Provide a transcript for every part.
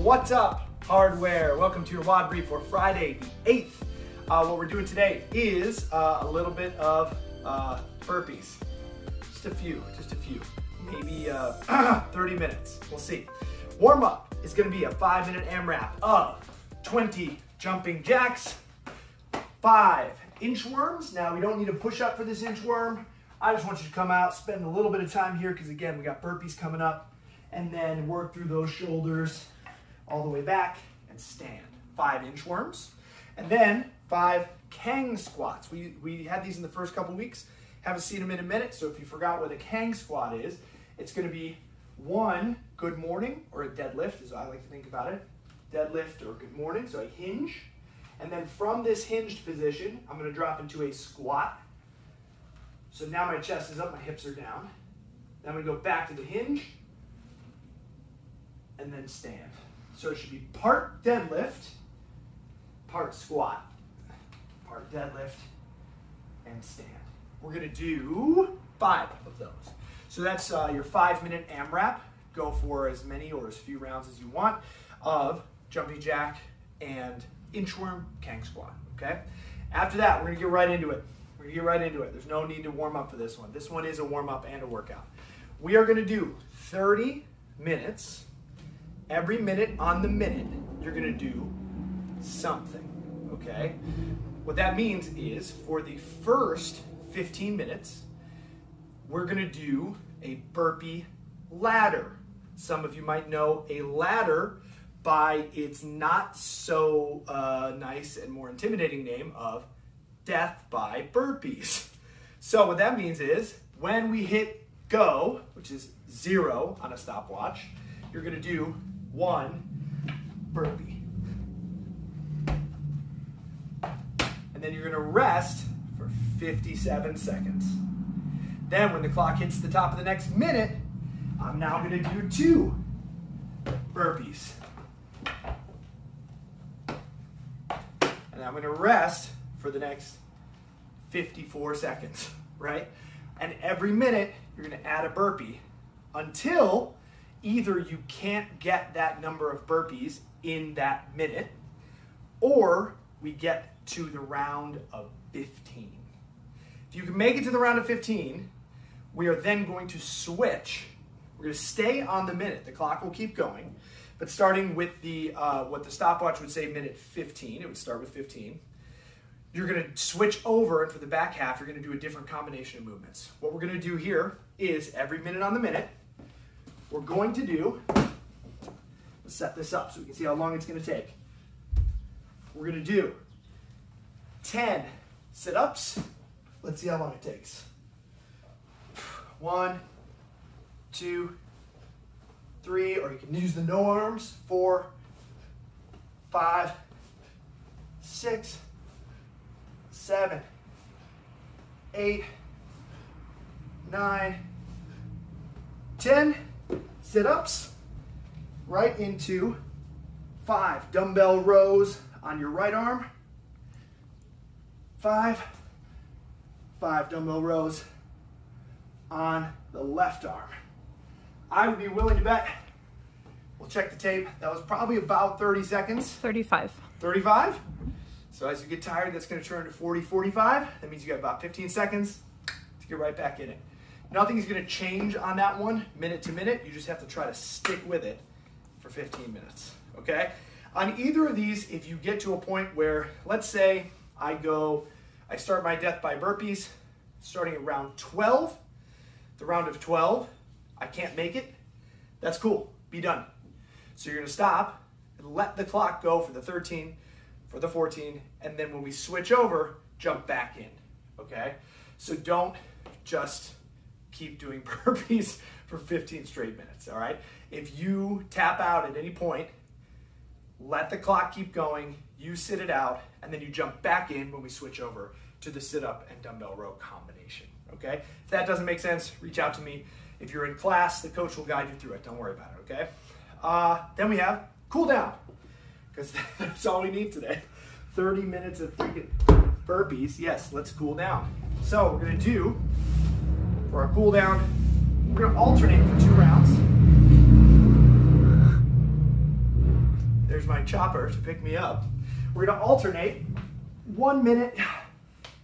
What's up, hardware? Welcome to your WOD Brief for Friday the 8th. What we're doing today is a little bit of burpees. Just a few, maybe 30 minutes, we'll see. Warm up is gonna be a 5-minute AMRAP of 20 jumping jacks, 5 inchworms. Now we don't need a push up for this inchworm. I just want you to come out, spend a little bit of time here because again, we got burpees coming up, and then work through those shoulders all the way back and stand. 5 inchworms, and then 5 Kang squats. We had these in the first couple weeks. Haven't seen them in a minute, so if you forgot what a Kang squat is, it's gonna be 1 good morning, or a deadlift, as I like to think about it. Deadlift or good morning, so I hinge. And then from this hinged position, I'm gonna drop into a squat. So now my chest is up, my hips are down. Then I'm gonna go back to the hinge, and then stand. So it should be part deadlift, part squat, part deadlift, and stand. We're gonna do 5 of those. So that's your 5-minute AMRAP. Go for as many or as few rounds as you want of jumping jack and inchworm Kang squat, okay? After that, we're gonna get right into it. There's no need to warm up for this one. This one is a warm up and a workout. We are gonna do 30 minutes. Every minute on the minute, you're gonna do something, okay? What that means is for the first 15 minutes, we're gonna do a burpee ladder. Some of you might know a ladder by its not so nice and more intimidating name of death by burpees. So what that means is when we hit go, which is 0 on a stopwatch, you're gonna do 1 burpee. And then you're gonna rest for 57 seconds. Then when the clock hits the top of the next minute, I'm now gonna do 2 burpees. And I'm gonna rest for the next 54 seconds, right? And every minute, you're gonna add a burpee until either you can't get that number of burpees in that minute, or we get to the round of 15. If you can make it to the round of 15, we are then going to switch. We're going to stay on the minute. The clock will keep going, but starting with the what the stopwatch would say minute 15, it would start with 15. You're going to switch over, and for the back half, you're going to do a different combination of movements. What we're going to do here is every minute on the minute, we're going to do, let's set this up so we can see how long it's going to take. We're going to do 10 sit-ups. Let's see how long it takes. 1, 2, 3, or you can use the no arms. 4, 5, 6, 7, 8, 9, 10 sit-ups right into 5 dumbbell rows on your right arm, 5 dumbbell rows on the left arm. I would be willing to bet, we'll check the tape, that was probably about 30 seconds. 35. 35? So as you get tired, that's gonna turn to 40, 45. That means you got about 15 seconds to get right back in it. Nothing's gonna change on that one, minute to minute. You just have to try to stick with it for 15 minutes, okay? On either of these, if you get to a point where, let's say I start my death by burpees, starting at round 12, the round of 12, I can't make it, that's cool, be done. So you're gonna stop and let the clock go for the 13, for the 14, and then when we switch over, jump back in, okay? So don't just keep doing burpees for 15 straight minutes, all right? If you tap out at any point, let the clock keep going, you sit it out, and then you jump back in when we switch over to the sit-up and dumbbell row combination, okay? If that doesn't make sense, reach out to me. If you're in class, the coach will guide you through it. Don't worry about it, okay? Then we have cool down, because that's all we need today. 30 minutes of freaking burpees. Yes, let's cool down. So we're gonna do, for our cool down, we're gonna alternate for 2 rounds. there's my chopper to pick me up. We're gonna alternate 1 minute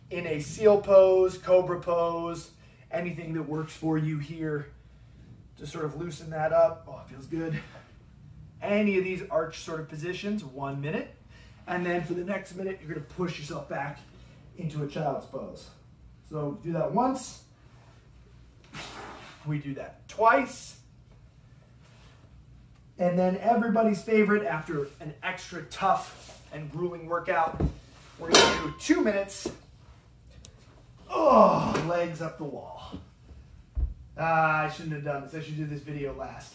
in a seal pose, cobra pose, anything that works for you here. Just sort of loosen that up. Oh, it feels good. Any of these arch sort of positions, 1 minute. And then for the next minute, you're gonna push yourself back into a child's pose. So do that once. We do that twice. And then everybody's favorite, after an extra tough and grueling workout, we're gonna do 2 minutes. Oh, legs up the wall. I shouldn't have done this. I should do this video last.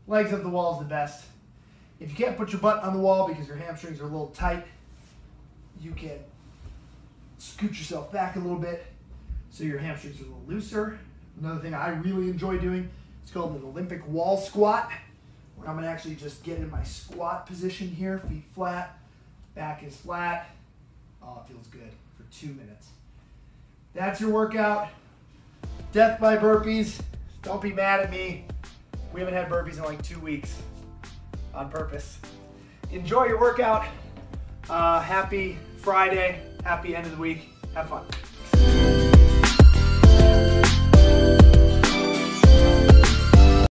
Legs up the wall is the best. If you can't put your butt on the wall because your hamstrings are a little tight, you can scoot yourself back a little bit so your hamstrings are a little looser. Another thing I really enjoy doing, it's called an Olympic wall squat, where I'm gonna actually just get in my squat position here, feet flat, back is flat. Oh, it feels good for 2 minutes. That's your workout. Death by burpees. Don't be mad at me. We haven't had burpees in like 2 weeks on purpose. Enjoy your workout. Happy Friday. Happy end of the week. Have fun.